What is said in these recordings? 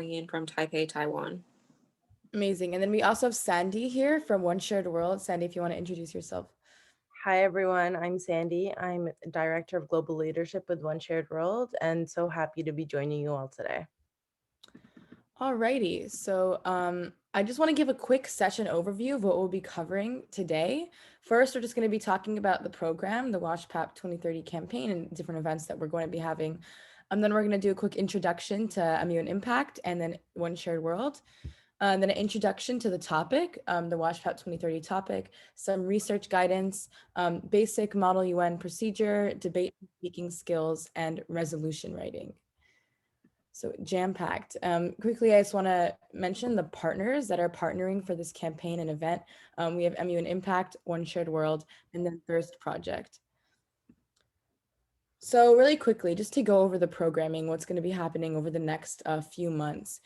in from Taipei, Taiwan. Amazing. And then we also have Sandy here from One Shared World. Sandy, if you want to introduce yourself. Hi, everyone. I'm Sandy. I'm Director of Global Leadership with One Shared World, and so happy to be joining you all today. Alrighty. So I just want to give a quick session overview of what we'll be covering today. First, we're just going to be talking about the program, the WASHPAP 2030 campaign, and different events that we're going to be having. Then we're going to do a quick introduction to MUN Impact and then One Shared World. Then an introduction to the topic, the WASHPAP 2030 topic, some research guidance, basic Model UN procedure, debate speaking skills, and resolution writing. So jam-packed. Quickly, I just want to mention the partners that are partnering for this campaign and event. We have MUN Impact, One Shared World, and then Thirst Project. So really quickly, just to go over the programming, what's going to be happening over the next few months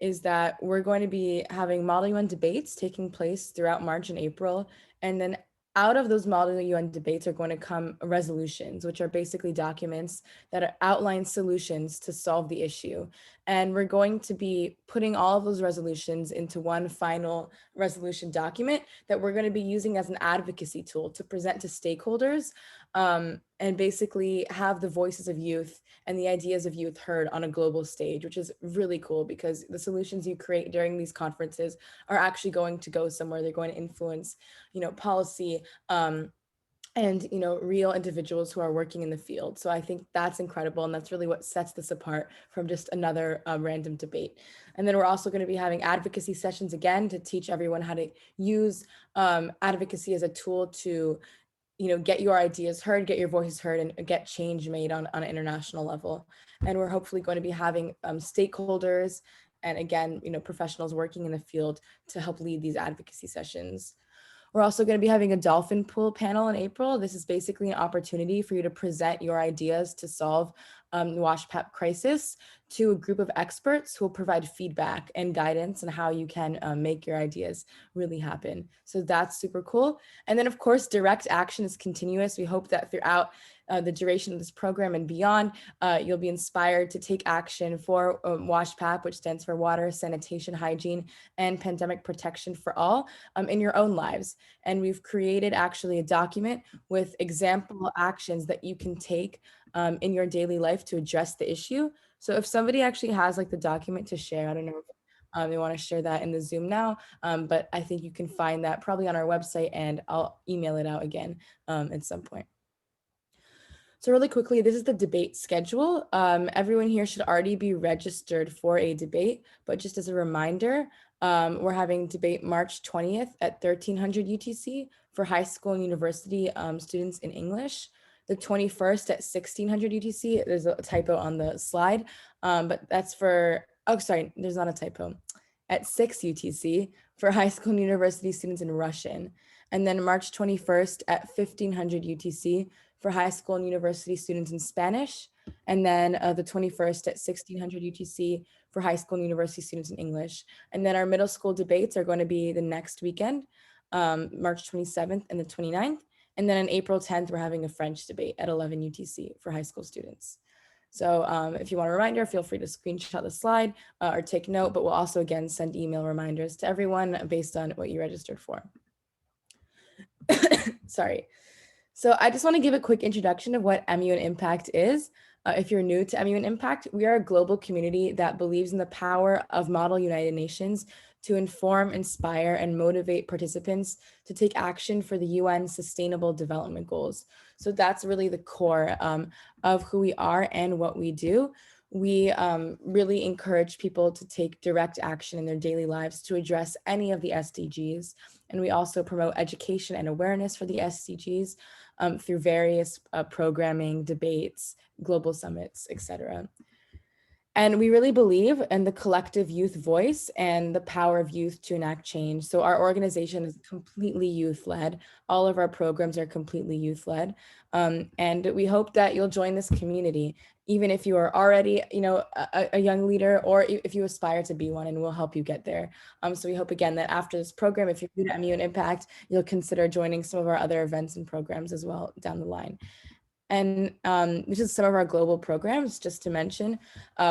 is that we're going to be having Model UN debates taking place throughout March and April. And then out of those Model UN debates are going to come resolutions, which are basically documents that outline solutions to solve the issue. And we're going to be putting all of those resolutions into one final resolution document that we're going to be using as an advocacy tool to present to stakeholders, and basically have the voices of youth and the ideas of youth heard on a global stage, which is really cool because the solutions you create during these conferences are actually going to go somewhere. They're going to influence, policy, and real individuals who are working in the field. So I think that's incredible, and that's really what sets this apart from just another random debate. And then we're also going to be having advocacy sessions again to teach everyone how to use advocacy as a tool to get your ideas heard, get your voices heard, and get change made on an international level. And we're hopefully going to be having stakeholders and again, professionals working in the field to help lead these advocacy sessions. We're also going to be having a dolphin pool panel in April. This is basically an opportunity for you to present your ideas to solve the WASHPAP crisis to a group of experts who will provide feedback and guidance on how you can make your ideas really happen. So that's super cool. And then, of course, direct action is continuous. We hope that throughout the duration of this program and beyond, you'll be inspired to take action for WASHPAP, which stands for Water, Sanitation, Hygiene, and Pandemic Protection for All, in your own lives. And we've created actually a document with example actions that you can take in your daily life to address the issue. So if somebody actually has like the document to share, I don't know if they want to share that in the Zoom now, but I think you can find that probably on our website, and I'll email it out again at some point. So really quickly, this is the debate schedule. Everyone here should already be registered for a debate, but just as a reminder, we're having debate March 20th at 1300 UTC for high school and university students in English. The 21st at 1600 UTC, there's a typo on the slide, but that's for, oh, sorry, there's not a typo. At 6 UTC for high school and university students in Russian. And then March 21st at 1500 UTC for high school and university students in Spanish. And then the 21st at 1600 UTC for high school and university students in English. And then our middle school debates are going to be the next weekend, March 27th and the 29th. And then on April 10th, we're having a French debate at 11 UTC for high school students. So if you want a reminder, feel free to screenshot the slide or take note, but we'll also again send email reminders to everyone based on what you registered for. Sorry. So I just want to give a quick introduction of what MUN Impact is. If you're new to MUN Impact, we are a global community that believes in the power of Model United Nations to inform, inspire, and motivate participants to take action for the UN Sustainable Development Goals. So that's really the core of who we are and what we do. We really encourage people to take direct action in their daily lives to address any of the SDGs. And we also promote education and awareness for the SDGs through various programming, debates, global summits, etc. And we really believe in the collective youth voice and the power of youth to enact change. So our organization is completely youth-led. All of our programs are completely youth-led. And we hope that you'll join this community, even if you are already, a young leader, or if you aspire to be one, and we'll help you get there. So we hope again that after this program, if you're new to MUN Impact, you'll consider joining some of our other events and programs as well down the line. And this is some of our global programs, just to mention.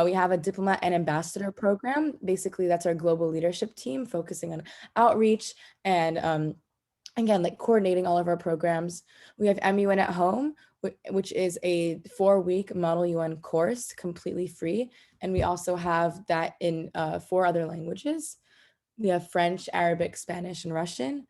We have a diplomat and ambassador program. Basically, that's our global leadership team focusing on outreach and again, like coordinating all of our programs. We have MUN at Home, which is a 4-week Model UN course, completely free. And we also have that in 4 other languages. We have French, Arabic, Spanish, and Russian.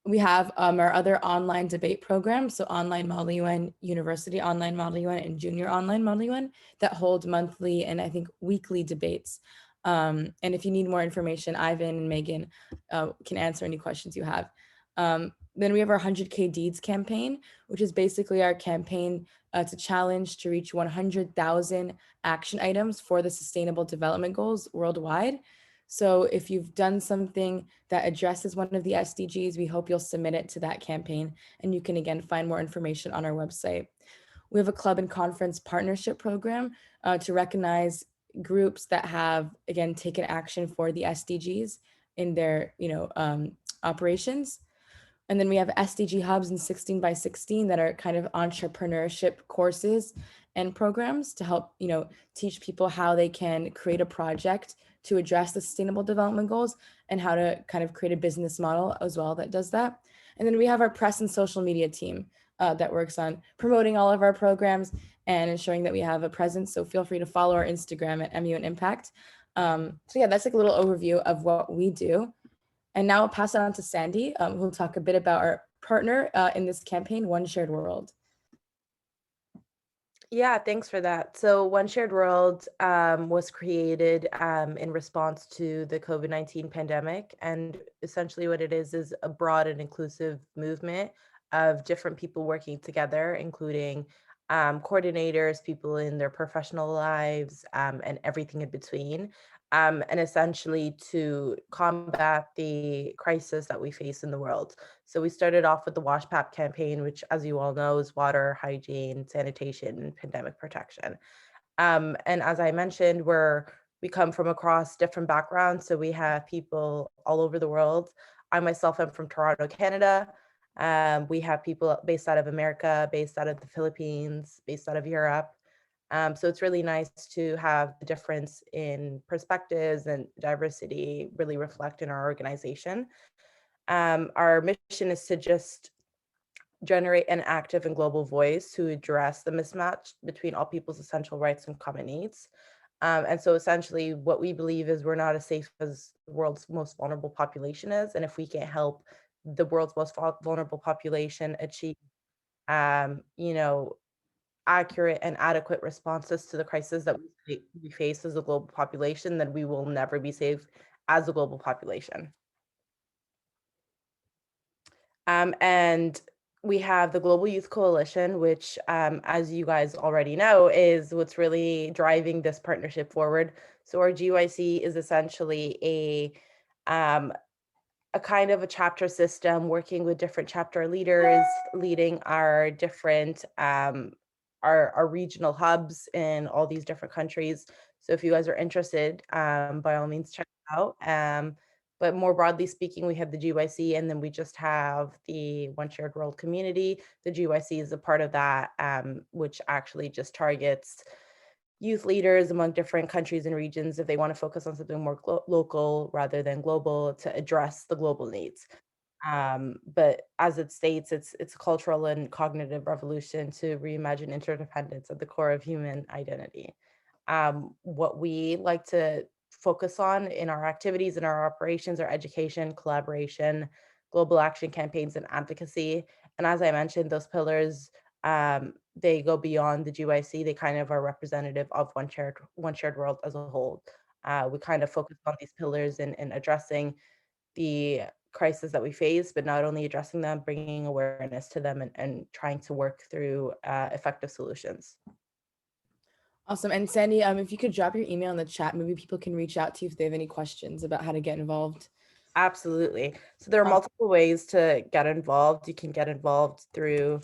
We have our other online debate programs, so Online Model UN, University Online Model UN, and Junior Online Model UN that hold monthly and I think weekly debates. And if you need more information, Ivan and Megan can answer any questions you have. Then we have our 100K Deeds campaign, which is basically our campaign to challenge to reach 100,000 action items for the Sustainable Development Goals worldwide. So if you've done something that addresses one of the SDGs, we hope you'll submit it to that campaign. And you can, again, find more information on our website. We have a club and conference partnership program to recognize groups that have, again, taken action for the SDGs in their, operations. And then we have SDG hubs and 16 by 16 that are kind of entrepreneurship courses and programs to help, teach people how they can create a project to address the sustainable development goals and how to kind of create a business model as well that does that. And then we have our press and social media team that works on promoting all of our programs and ensuring that we have a presence. So feel free to follow our Instagram at MUN Impact. So yeah, that's like a little overview of what we do. And now I'll pass it on to Sandy, who'll talk a bit about our partner in this campaign, One Shared World. Yeah, thanks for that. So One Shared World was created in response to the COVID-19 pandemic. And essentially what it is a broad and inclusive movement of different people working together, including coordinators, people in their professional lives, and everything in between. And essentially to combat the crisis that we face in the world. So we started off with the WASHPAP campaign, which, as you all know, is water, hygiene, sanitation, and pandemic protection. And as I mentioned, we come from across different backgrounds. So we have people all over the world. I myself am from Toronto, Canada. We have people based out of America, based out of the Philippines, based out of Europe. So it's really nice to have the difference in perspectives and diversity really reflect in our organization. Our mission is to just generate an active and global voice to address the mismatch between all people's essential rights and common needs. And so essentially what we believe is we're not as safe as the world's most vulnerable population is. And if we can't help the world's most vulnerable population achieve, accurate and adequate responses to the crisis that we face as a global population, then we will never be safe as a global population. And we have the Global Youth Coalition, which, as you guys already know, is what's really driving this partnership forward. So our GYC is essentially a kind of a chapter system, working with different chapter leaders, leading our different our regional hubs in all these different countries. So if you guys are interested, by all means check it out. But more broadly speaking, we have the GYC, and then we just have the One Shared World community. The GYC is a part of that, which actually just targets youth leaders among different countries and regions if they want to focus on something more local rather than global to address the global needs. But as it states, it's a cultural and cognitive revolution to reimagine interdependence at the core of human identity. What we like to focus on in our activities and our operations are education, collaboration, global action campaigns, and advocacy. And as I mentioned, those pillars, they go beyond the GYC. They kind of are representative of One Shared World as a whole. We kind of focus on these pillars in addressing the crisis that we face, but not only addressing them, bringing awareness to them and trying to work through effective solutions. Awesome. And Sandy, if you could drop your email in the chat, maybe people can reach out to you if they have any questions about how to get involved. Absolutely. So there are multiple ways to get involved. You can get involved through,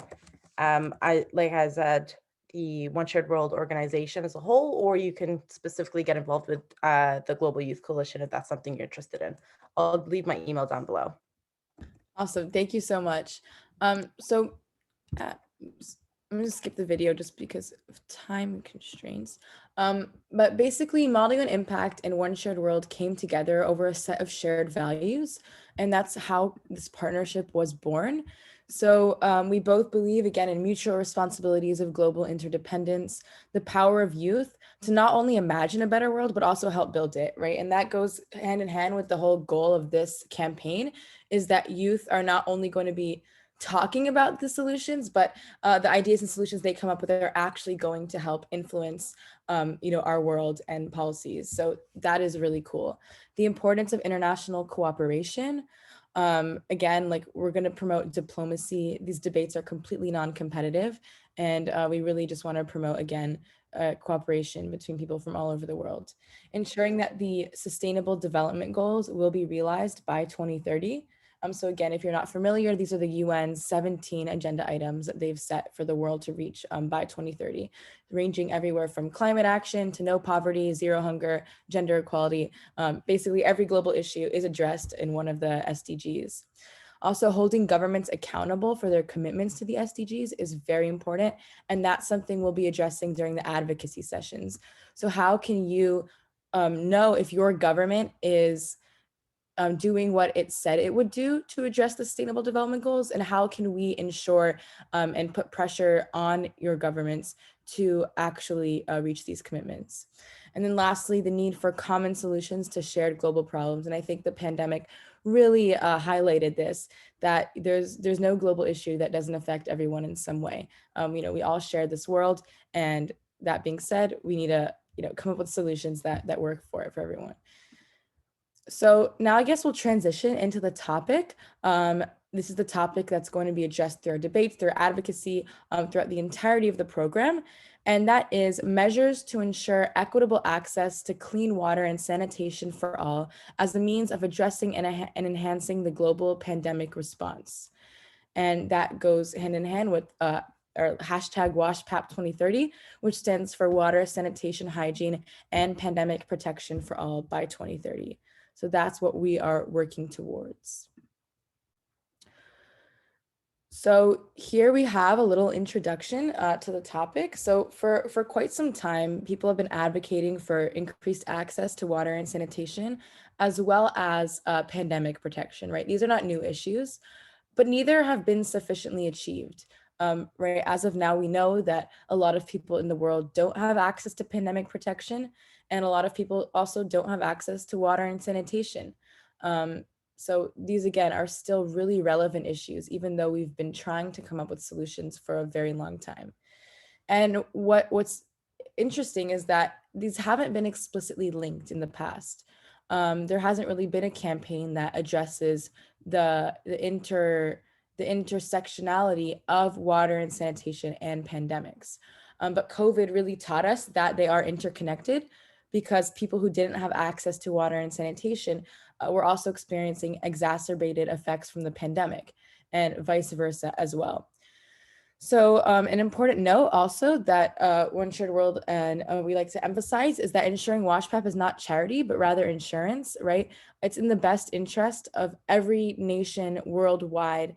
like I said, the One Shared World organization as a whole, or you can specifically get involved with the Global Youth Coalition if that's something you're interested in. I'll leave my email down below. Awesome. Thank you so much. So, Sandy, if you could drop your email in the chat, maybe people can reach out to you if they have any questions about how to get involved. Absolutely. So there are multiple ways to get involved. You can get involved through, like I said, the One Shared World organization as a whole, or you can specifically get involved with the Global Youth Coalition if that's something you're interested in. I'll leave my email down below. Awesome. Thank you so much. I'm gonna skip the video just because of time constraints. But basically, MUN Impact and One Shared World came together over a set of shared values, and that's how this partnership was born. So we both believe, again, in mutual responsibilities of global interdependence, the power of youth to not only imagine a better world, but also help build it, right? And that goes hand in hand with the whole goal of this campaign, is that youth are not only going to be talking about the solutions, but the ideas and solutions they come up with are actually going to help influence, our world and policies. So that is really cool. The importance of international cooperation. Again, like we're going to promote diplomacy. These debates are completely non-competitive, and we really just want to promote, again, cooperation between people from all over the world. Ensuring that the Sustainable Development Goals will be realized by 2030. So again, if you're not familiar, these are the UN's 17 agenda items that they've set for the world to reach by 2030, ranging everywhere from climate action to no poverty, zero hunger, gender equality. Basically, every global issue is addressed in one of the SDGs. Also, holding governments accountable for their commitments to the SDGs is very important, and that's something we'll be addressing during the advocacy sessions. So how can you know if your government is doing what it said it would do to address the Sustainable Development Goals, and how can we ensure and put pressure on your governments to actually reach these commitments? And then lastly, the need for common solutions to shared global problems. And I think the pandemic really highlighted this, that there's no global issue that doesn't affect everyone in some way. We all share this world, and that being said, we need to come up with solutions that work for everyone. So now I guess we'll transition into the topic. This is the topic that's going to be addressed through our debates, through our advocacy, throughout the entirety of the program. And that is measures to ensure equitable access to clean water and sanitation for all as a means of addressing and enhancing the global pandemic response. And that goes hand in hand with our hashtag WASHPAP 2030, which stands for Water, Sanitation, Hygiene, and Pandemic Protection for All by 2030. So that's what we are working towards. So here we have a little introduction to the topic. So for quite some time, people have been advocating for increased access to water and sanitation, as well as pandemic protection, right? These are not new issues, but neither have been sufficiently achieved. Right, as of now, we know that a lot of people in the world don't have access to pandemic protection, and a lot of people also don't have access to water and sanitation. So these, again, are still really relevant issues, even though we've been trying to come up with solutions for a very long time. And what's interesting is that these haven't been explicitly linked in the past. There hasn't really been a campaign that addresses the intersectionality of water and sanitation and pandemics. But COVID really taught us that they are interconnected, because people who didn't have access to water and sanitation were also experiencing exacerbated effects from the pandemic, and vice versa as well. So an important note also that One Shared World and we like to emphasize is that ensuring WASHPAP is not charity, but rather insurance, right? It's in the best interest of every nation worldwide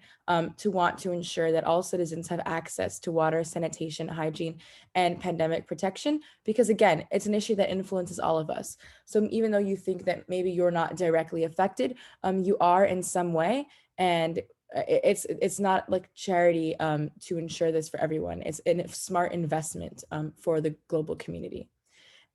to want to ensure that all citizens have access to water, sanitation, hygiene, and pandemic protection, because again, it's an issue that influences all of us. So even though you think that maybe you're not directly affected, you are in some way, and it's not like charity to ensure this for everyone. It's a smart investment for the global community.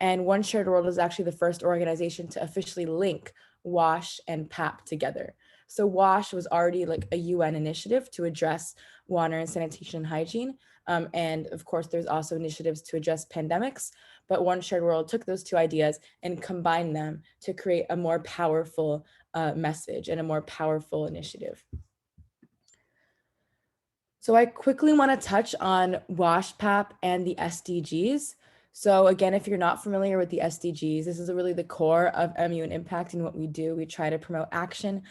And One Shared World is actually the first organization to officially link WASH and PAP together. So WASH was already like a UN initiative to address water and sanitation and hygiene. And of course, there's also initiatives to address pandemics, but One Shared World took those two ideas and combined them to create a more powerful message and a more powerful initiative. So I quickly want to touch on WASHPAP and the SDGs. So again, if you're not familiar with the SDGs, this is really the core of MUN Impact and what we do. We try to promote action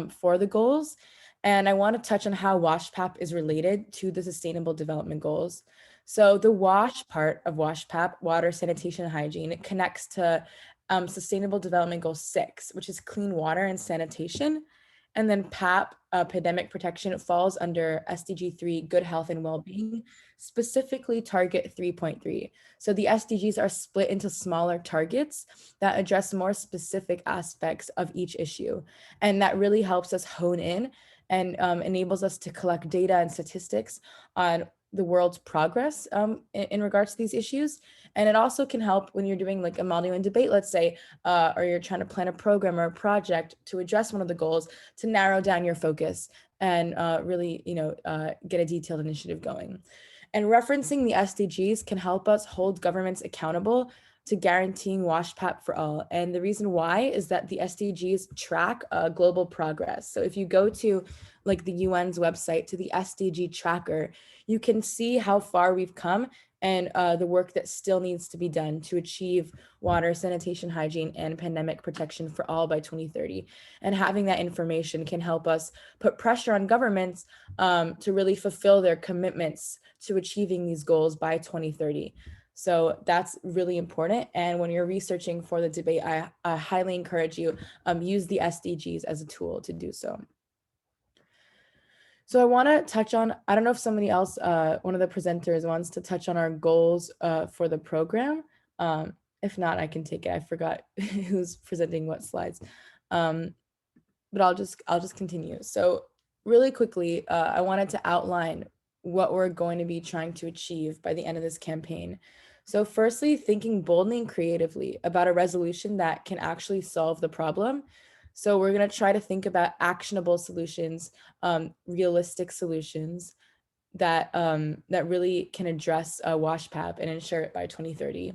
for the goals. And I want to touch on how WASHPAP is related to the Sustainable Development Goals. So the WASH part of WASHPAP, water, sanitation, and hygiene, it connects to Sustainable Development Goal 6, which is clean water and sanitation. And then PAP, pandemic protection, falls under SDG 3, good health and well-being, specifically target 3.3. So the SDGs are split into smaller targets that address more specific aspects of each issue. And that really helps us hone in and enables us to collect data and statistics on the world's progress in regards to these issues. And it also can help when you're doing like a Maldivian debate, let's say, or you're trying to plan a program or a project to address one of the goals, to narrow down your focus and really, get a detailed initiative going. And referencing the SDGs can help us hold governments accountable to guaranteeing WASHPAP for all. And the reason why is that the SDGs track global progress. So if you go to like the UN's website, to the SDG tracker, you can see how far we've come and the work that still needs to be done to achieve water, sanitation, hygiene, and pandemic protection for all by 2030. And having that information can help us put pressure on governments to really fulfill their commitments to achieving these goals by 2030. So that's really important. And when you're researching for the debate, I highly encourage you use the SDGs as a tool to do so. So I want to touch on, I don't know if somebody else, one of the presenters wants to touch on our goals for the program. If not, I can take it. I forgot who's presenting what slides. But I'll just continue. So really quickly, I wanted to outline what we're going to be trying to achieve by the end of this campaign. So firstly, thinking boldly and creatively about a resolution that can actually solve the problem. So we're going to try to think about actionable solutions, realistic solutions that that really can address WASHPAP and ensure it by 2030.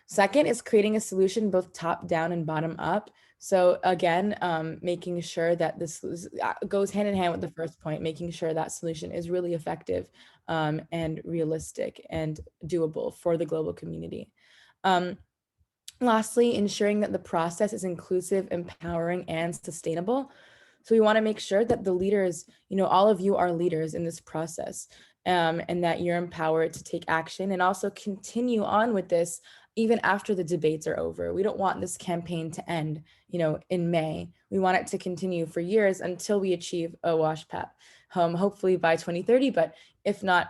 Second is creating a solution both top down and bottom up. So again, making sure that this goes hand in hand with the first point, making sure that solution is really effective and realistic and doable for the global community. Lastly, ensuring that the process is inclusive, empowering, and sustainable. So we want to make sure that the leaders, all of you are leaders in this process, and that you're empowered to take action and also continue on with this even after the debates are over. We don't want this campaign to end, in May. We want it to continue for years until we achieve a WASHPAP, hopefully by 2030, but if not,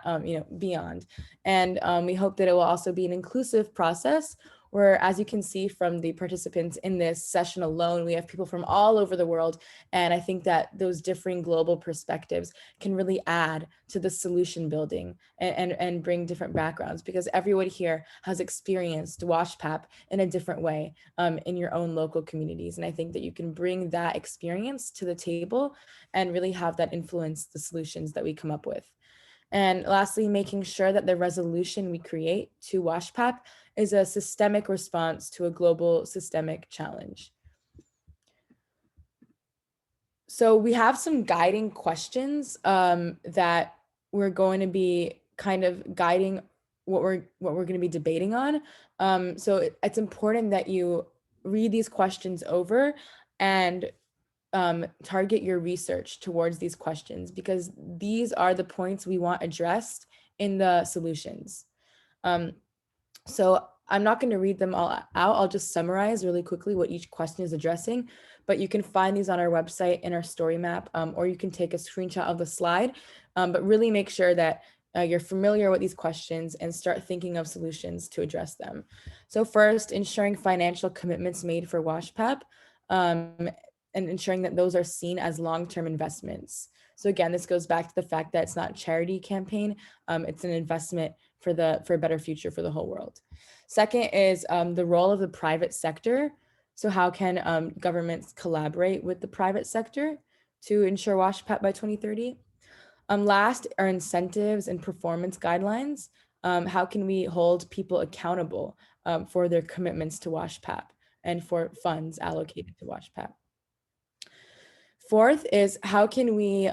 beyond. And we hope that it will also be an inclusive process where, as you can see from the participants in this session alone, we have people from all over the world. And I think that those differing global perspectives can really add to the solution building and bring different backgrounds, because everyone here has experienced WASHPAP in a different way in your own local communities. And I think that you can bring that experience to the table and really have that influence the solutions that we come up with. And lastly, making sure that the resolution we create to WASHPAP is a systemic response to a global systemic challenge. So we have some guiding questions that we're going to be kind of guiding what we're going to be debating on. So it's important that you read these questions over and target your research towards these questions, because these are the points we want addressed in the solutions. So I'm not going to read them all out. I'll just summarize really quickly what each question is addressing, but you can find these on our website in our story map, or you can take a screenshot of the slide, but really make sure that you're familiar with these questions and start thinking of solutions to address them. So first, ensuring financial commitments made for WASHPAP, and ensuring that those are seen as long-term investments. So again, this goes back to the fact that it's not a charity campaign, it's an investment for a better future for the whole world. Second is the role of the private sector. So how can governments collaborate with the private sector to ensure WASHPAP by 2030? Last are incentives and performance guidelines. How can we hold people accountable for their commitments to WASHPAP and for funds allocated to WASHPAP? Fourth is how can we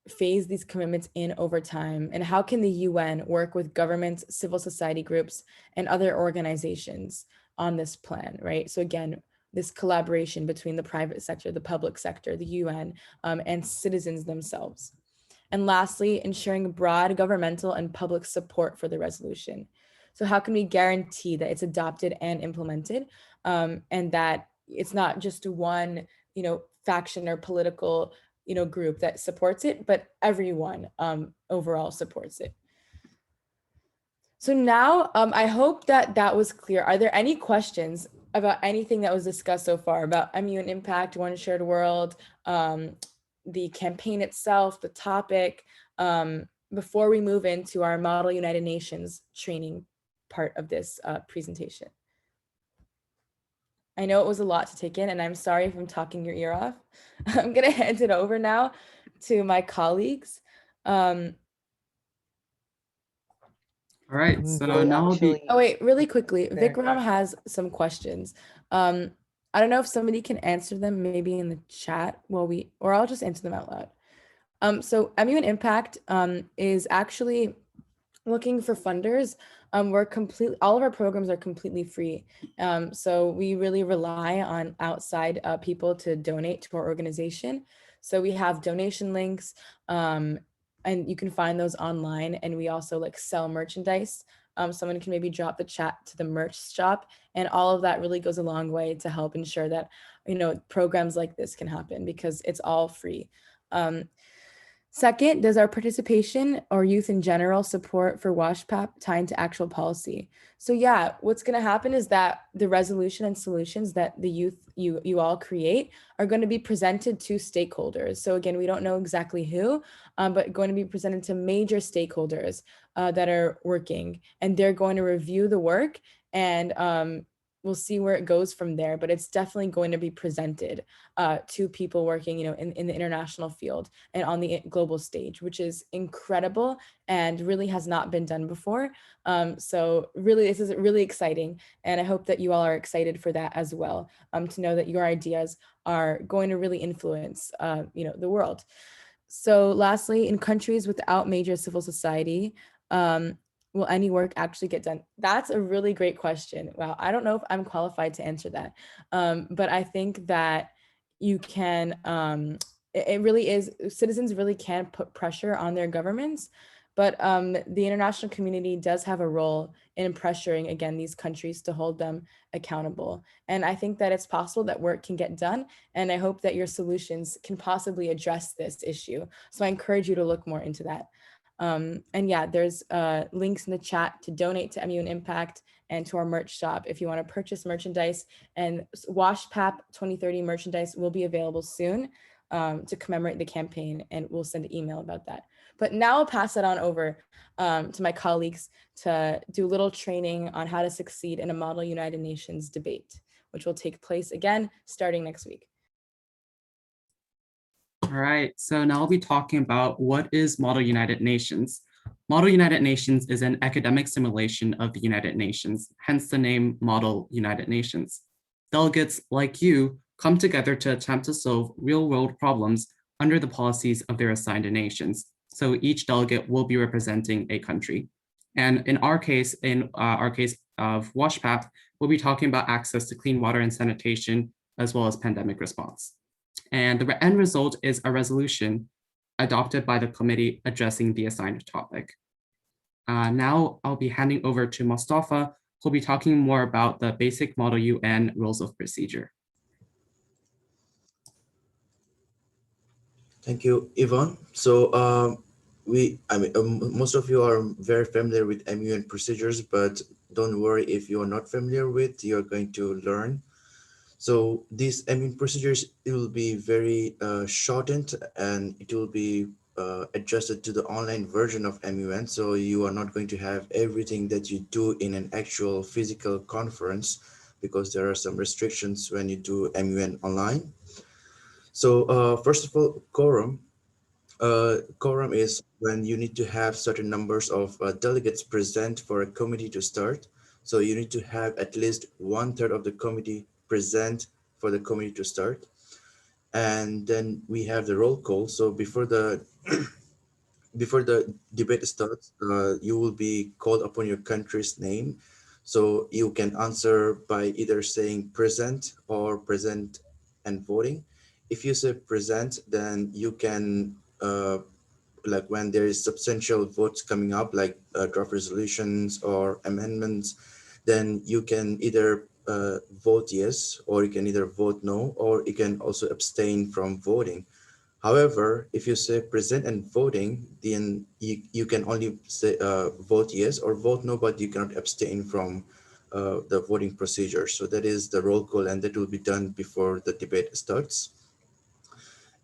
phase these commitments in over time, and how can the UN work with governments, civil society groups, and other organizations on this plan, right? So again, this collaboration between the private sector, the public sector, the UN, and citizens themselves. And lastly, ensuring broad governmental and public support for the resolution. So how can we guarantee that it's adopted and implemented, and that it's not just one faction or political, group that supports it, but everyone overall supports it. So now I hope that that was clear. Are there any questions about anything that was discussed so far about MUN Impact, One Shared World, the campaign itself, the topic, before we move into our Model United Nations training part of this presentation? I know it was a lot to take in, and I'm sorry if I'm talking your ear off. I'm going to hand it over now to my colleagues. All right, so They now we'll be. actually- Oh, wait, really quickly, There. Vikram has some questions. I don't know if somebody can answer them maybe in the chat or I'll just answer them out loud. So MUN Impact is actually looking for funders. All of our programs are completely free. So we really rely on outside people to donate to our organization. So we have donation links, and you can find those online. And we also sell merchandise. Someone can maybe drop the chat to the merch shop, and all of that really goes a long way to help ensure that programs like this can happen, because it's all free. Second, does our participation or youth in general support for WASHPAP tie into actual policy? So yeah, what's going to happen is that the resolution and solutions that the youth, you all create, are going to be presented to stakeholders. So again, we don't know exactly who, but going to be presented to major stakeholders that are working, and they're going to review the work, and we'll see where it goes from there. But it's definitely going to be presented to people working, in the international field and on the global stage, which is incredible and really has not been done before. So really, this is really exciting. And I hope that you all are excited for that as well, to know that your ideas are going to really influence, the world. So lastly, in countries without major civil society, will any work actually get done? That's a really great question. Wow, I don't know if I'm qualified to answer that. But I think that you can, it really is, citizens really can put pressure on their governments, but the international community does have a role in pressuring, again, these countries to hold them accountable. And I think that it's possible that work can get done. And I hope that your solutions can possibly address this issue. So I encourage you to look more into that. And yeah, there's links in the chat to donate to MUN Impact and to our merch shop if you want to purchase merchandise. And WASHPAP 2030 merchandise will be available soon to commemorate the campaign, and we'll send an email about that. But now I'll pass it on over to my colleagues to do a little training on how to succeed in a Model United Nations debate, which will take place again starting next week. All right, so now I'll be talking about what is Model United Nations. Model United Nations is an academic simulation of the United Nations, hence the name Model United Nations. Delegates like you come together to attempt to solve real-world problems under the policies of their assigned nations. So each delegate will be representing a country. And in our case of WASHPAP, we'll be talking about access to clean water and sanitation, as well as pandemic response. And the end result is a resolution adopted by the committee addressing the assigned topic. Now I'll be handing over to Mustafa, who'll be talking more about the basic Model UN rules of procedure. Thank you, Yvonne. So most of you are very familiar with MUN procedures, but don't worry if you are not familiar with, you're going to learn. So these MUN procedures, it will be very shortened, and it will be adjusted to the online version of MUN. So you are not going to have everything that you do in an actual physical conference, because there are some restrictions when you do MUN online. So first of all, quorum. Quorum is when you need to have certain numbers of delegates present for a committee to start. So you need to have at least 1/3 of the committee present for the committee to start. And then we have the roll call. So before the before the debate starts, you will be called upon your country's name. So you can answer by either saying present or present and voting. If you say present, then you can, like when there is substantial votes coming up, like draft resolutions or amendments, then you can either vote yes, or you can either vote no, or you can also abstain from voting. However, if you say present and voting, then you can only say vote yes or vote no, but you cannot abstain from the voting procedure. So that is the roll call, and that will be done before the debate starts.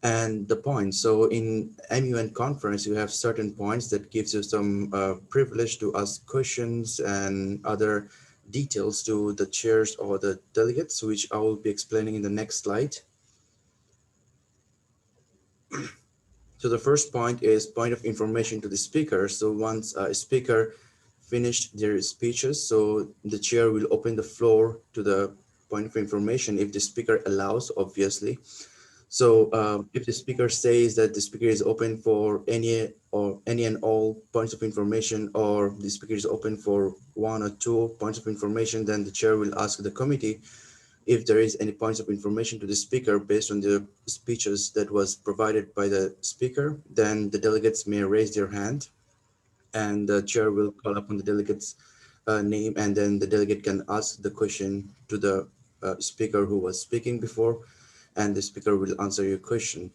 And the points. So in MUN conference, you have certain points that gives you some privilege to ask questions and other details to the chairs or the delegates, which I will be explaining in the next slide. So the first point is point of information to the speaker. So once a speaker finished their speeches, so the chair will open the floor to the point of information if the speaker allows, obviously. So if the speaker says that the speaker is open for any and all points of information, or the speaker is open for 1 or 2 points of information, then the chair will ask the committee if there is any points of information to the speaker based on the speeches that was provided by the speaker. Then the delegates may raise their hand, and the chair will call upon the delegate's name, and then the delegate can ask the question to the speaker who was speaking before, and the speaker will answer your question.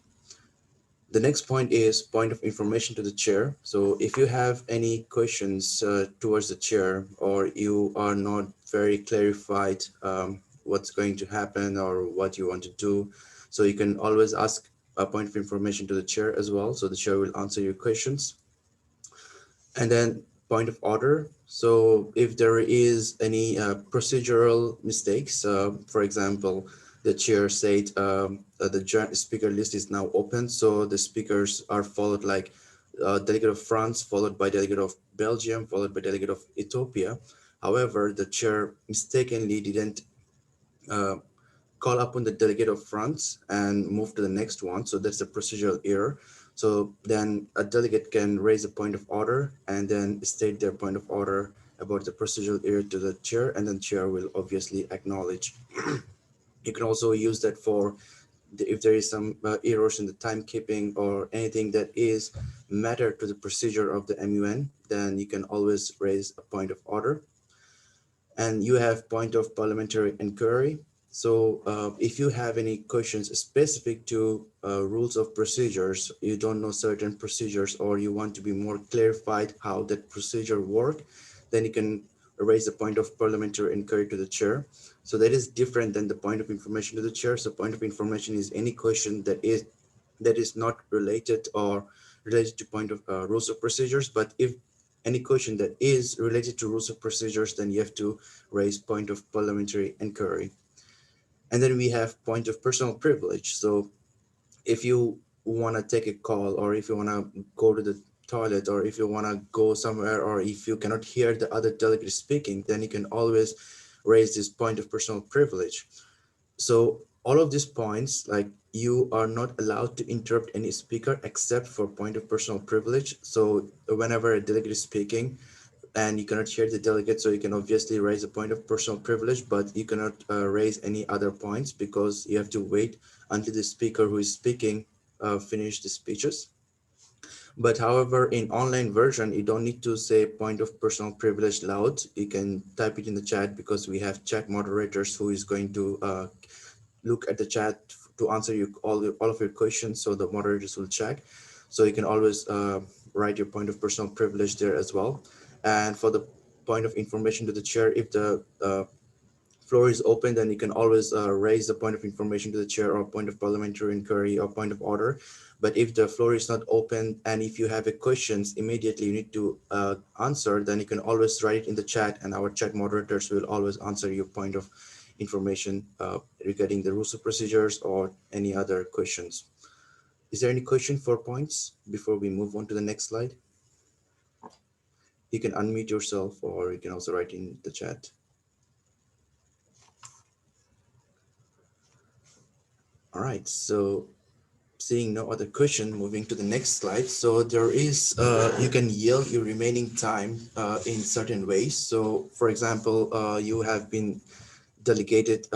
The next point is point of information to the chair. So if you have any questions towards the chair, or you are not very clarified what's going to happen or what you want to do, so you can always ask a point of information to the chair as well. So the chair will answer your questions. And then point of order. So if there is any procedural mistakes, for example, the chair said the joint speaker list is now open. So the speakers are followed like delegate of France, followed by delegate of Belgium, followed by delegate of Ethiopia. However, the chair mistakenly didn't call upon the delegate of France and move to the next one. So that's a procedural error. So then a delegate can raise a point of order and then state their point of order about the procedural error to the chair, and then chair will obviously acknowledge. You can also use that for if there is some errors in the timekeeping or anything that is matter to the procedure of the MUN, then you can always raise a point of order. And you have point of parliamentary inquiry. So if you have any questions specific to rules of procedures, you don't know certain procedures, or you want to be more clarified how that procedure work, then you can raise the point of parliamentary inquiry to the chair. So that is different than the point of information to the chair. So point of information is any question that is not related or related to point of rules of procedures. But if any question that is related to rules of procedures, then you have to raise point of parliamentary inquiry. And then we have point of personal privilege. So if you want to take a call, or if you want to go to the toilet, or if you want to go somewhere, or if you cannot hear the other delegate speaking, then you can always raise this point of personal privilege. So all of these points, like you are not allowed to interrupt any speaker except for point of personal privilege. So whenever a delegate is speaking and you cannot hear the delegate, so you can obviously raise a point of personal privilege, but you cannot raise any other points because you have to wait until the speaker who is speaking finish the speeches. But however, in online version, you don't need to say point of personal privilege loud. You can type it in the chat, because we have chat moderators who is going to look at the chat to answer you all of your questions. So the moderators will check. So you can always write your point of personal privilege there as well. And for the point of information to the chair, if the floor is open, then you can always raise the point of information to the chair, or point of parliamentary inquiry, or point of order. But if the floor is not open, and if you have a questions immediately you need to answer, then you can always write it in the chat, and our chat moderators will always answer your point of information regarding the rules of procedures or any other questions. Is there any question for points before we move on to the next slide? You can unmute yourself, or you can also write in the chat. All right, so seeing no other question, moving to the next slide. So there is, you can yield your remaining time in certain ways. So for example, you have been delegated,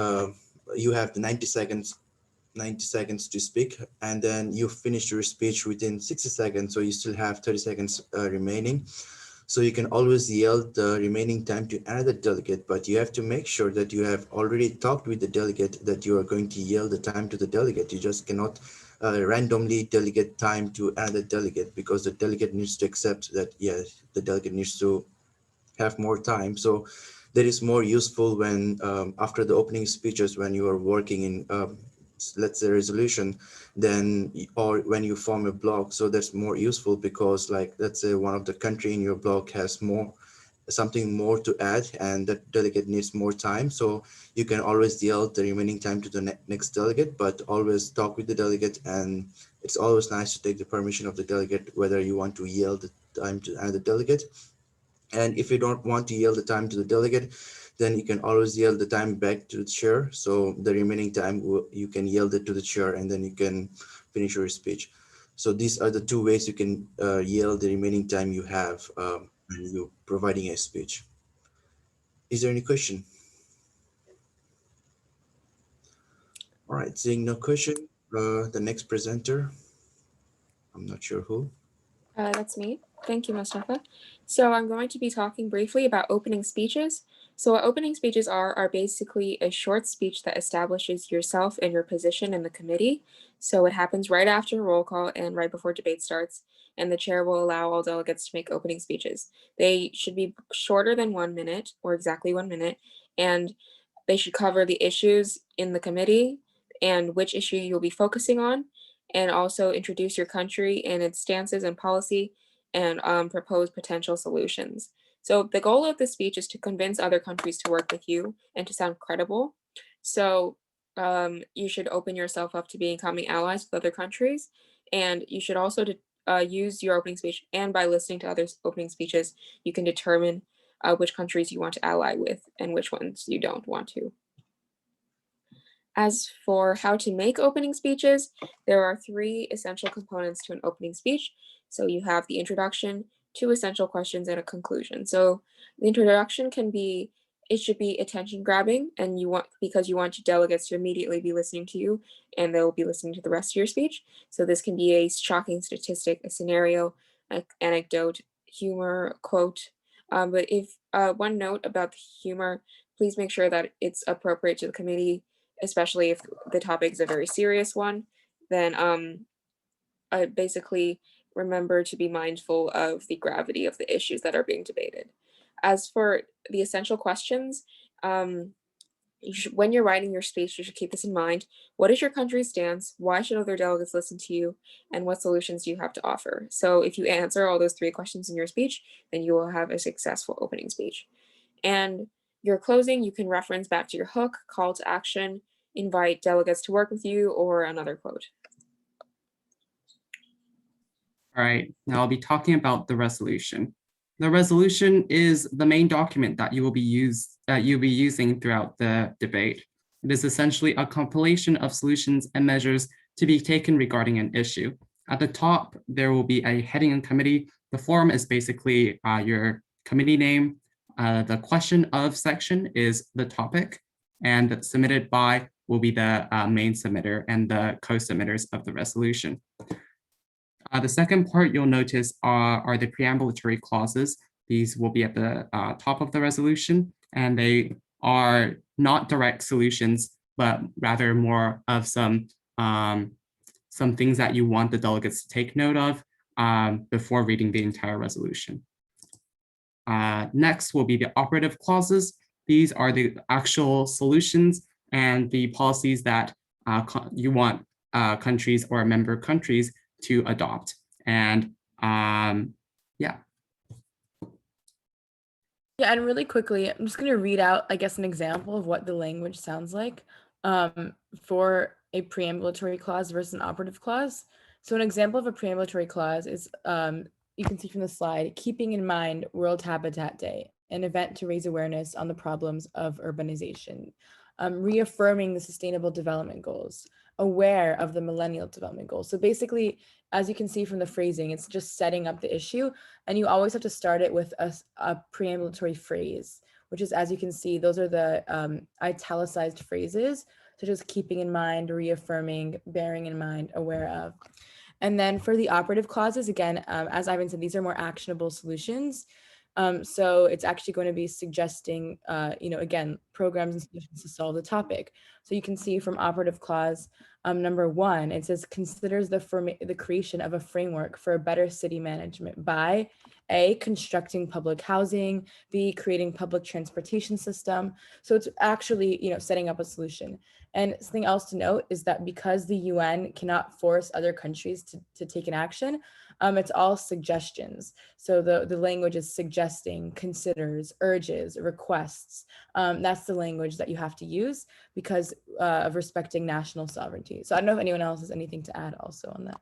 you have the 90 seconds to speak, and then you finish your speech within 60 seconds. So you still have 30 seconds remaining. So you can always yield the remaining time to another delegate, but you have to make sure that you have already talked with the delegate that you are going to yield the time to the delegate. You just cannot randomly delegate time to another delegate, because the delegate needs to accept that, yes, the delegate needs to have more time. So that is more useful when after the opening speeches, when you are working in let's say resolution, then or when you form a blog. So that's more useful, because like, let's say one of the country in your blog has something more to add, and that delegate needs more time. So you can always yield the remaining time to the next delegate, but always talk with the delegate. And it's always nice to take the permission of the delegate whether you want to yield the time to another delegate. And if you don't want to yield the time to the delegate, then you can always yield the time back to the chair. So the remaining time you can yield it to the chair, and then you can finish your speech. So these are the two ways you can yield the remaining time you have when you're providing a speech. Is there any question? All right, seeing no question, the next presenter, I'm not sure who. That's me. Thank you, Mustafa. So I'm going to be talking briefly about opening speeches. So what opening speeches are basically a short speech that establishes yourself and your position in the committee. So it happens right after a roll call and right before debate starts, and the chair will allow all delegates to make opening speeches. They should be shorter than 1 minute, or exactly 1 minute, and they should cover the issues in the committee and which issue you'll be focusing on, and also introduce your country and its stances and policy, and propose potential solutions. So the goal of the speech is to convince other countries to work with you and to sound credible. So you should open yourself up to becoming allies with other countries, and you should also use your opening speech, and by listening to others' opening speeches, you can determine which countries you want to ally with and which ones you don't want to. As for how to make opening speeches, there are 3 essential components to an opening speech. So you have the introduction, 2 essential questions, and a conclusion. So the introduction it should be attention grabbing, and because you want your delegates to immediately be listening to you, and they'll be listening to the rest of your speech. So this can be a shocking statistic, a scenario, an anecdote, humor, quote. But if one note about the humor, please make sure that it's appropriate to the committee, especially if the topic is a very serious one. Then basically remember to be mindful of the gravity of the issues that are being debated. As for the essential questions, when you're writing your speech, you should keep this in mind. What is your country's stance? Why should other delegates listen to you? And what solutions do you have to offer? So if you answer all those 3 questions in your speech, then you will have a successful opening speech. And your closing, you can reference back to your hook, call to action, invite delegates to work with you, or another quote. All right, now I'll be talking about the resolution. The resolution is the main document that you'll be using throughout the debate. It is essentially a compilation of solutions and measures to be taken regarding an issue. At the top, there will be a heading and committee. The form is basically your committee name. The question of section is the topic, and submitted by will be the main submitter and the co-submitters of the resolution. The second part you'll notice are the preambulatory clauses. These will be at the top of the resolution, and they are not direct solutions, but rather more of some things that you want the delegates to take note of before reading the entire resolution. Next will be the operative clauses. These are the actual solutions and the policies that you want countries or member countries to adopt. And yeah. Yeah, and really quickly, I'm just going to read out, I guess, an example of what the language sounds like for a preambulatory clause versus an operative clause. So an example of a preambulatory clause is, you can see from the slide, keeping in mind World Habitat Day, an event to raise awareness on the problems of urbanization, reaffirming the Sustainable Development Goals, aware of the Millennial Development Goals. So basically, as you can see from the phrasing, it's just setting up the issue, and you always have to start it with a preambulatory phrase, which is, as you can see, those are the italicized phrases, such as keeping in mind, reaffirming, bearing in mind, aware of. And then for the operative clauses, again, as Ivan said, these are more actionable solutions. So it's actually going to be suggesting, again, programs and solutions to solve the topic. So you can see from operative clause number 1, it says considers the creation of a framework for a better city management by A, constructing public housing, B, creating public transportation system. So it's actually, setting up a solution. And something else to note is that because the UN cannot force other countries to take an action, it's all suggestions. So the language is suggesting, considers, urges, requests. That's the language that you have to use because of respecting national sovereignty. So I don't know if anyone else has anything to add also on that.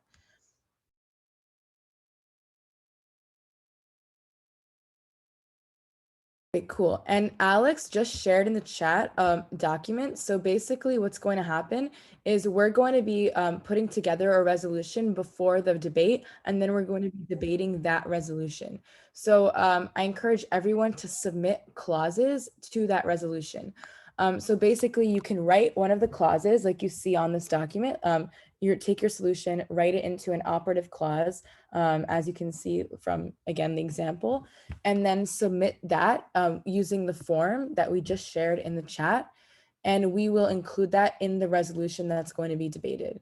Okay, cool. And Alex just shared in the chat document. So basically what's going to happen is we're going to be putting together a resolution before the debate, and then we're going to be debating that resolution. So I encourage everyone to submit clauses to that resolution. So basically you can write one of the clauses like you see on this document. Take your solution, write it into an operative clause, as you can see from, again, the example, and then submit that using the form that we just shared in the chat. And we will include that in the resolution that's going to be debated.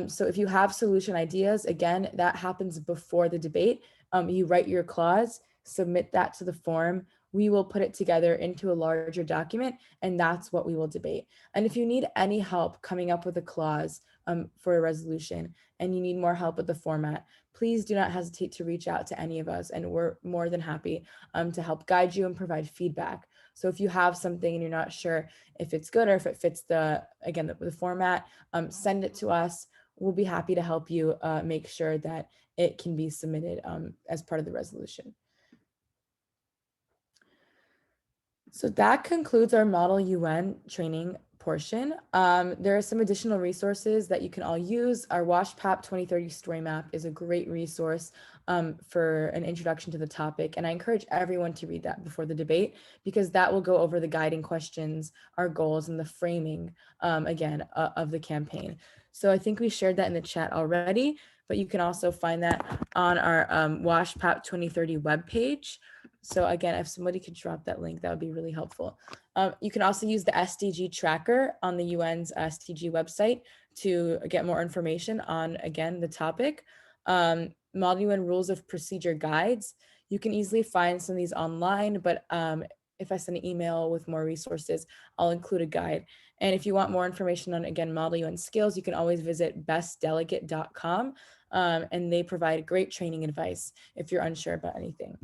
So if you have solution ideas, again, that happens before the debate. You write your clause, submit that to the form. We will put it together into a larger document, and that's what we will debate. And if you need any help coming up with a clause for a resolution, and you need more help with the format, please do not hesitate to reach out to any of us, and we're more than happy to help guide you and provide feedback. So if you have something and you're not sure if it's good or if it fits the format, send it to us. We'll be happy to help you make sure that it can be submitted as part of the resolution. So that concludes our Model UN training portion. There are some additional resources that you can all use. Our WASHPAP 2030 story map is a great resource for an introduction to the topic. And I encourage everyone to read that before the debate, because that will go over the guiding questions, our goals, and the framing, of the campaign. So I think we shared that in the chat already, but you can also find that on our WASHPAP 2030 webpage. So again, if somebody could drop that link, that would be really helpful. You can also use the SDG tracker on the UN's SDG website to get more information on, again, the topic. Model UN rules of procedure guides. You can easily find some of these online, but if I send an email with more resources, I'll include a guide. And if you want more information on, again, Model UN skills, you can always visit bestdelegate.com, and they provide great training advice if you're unsure about anything.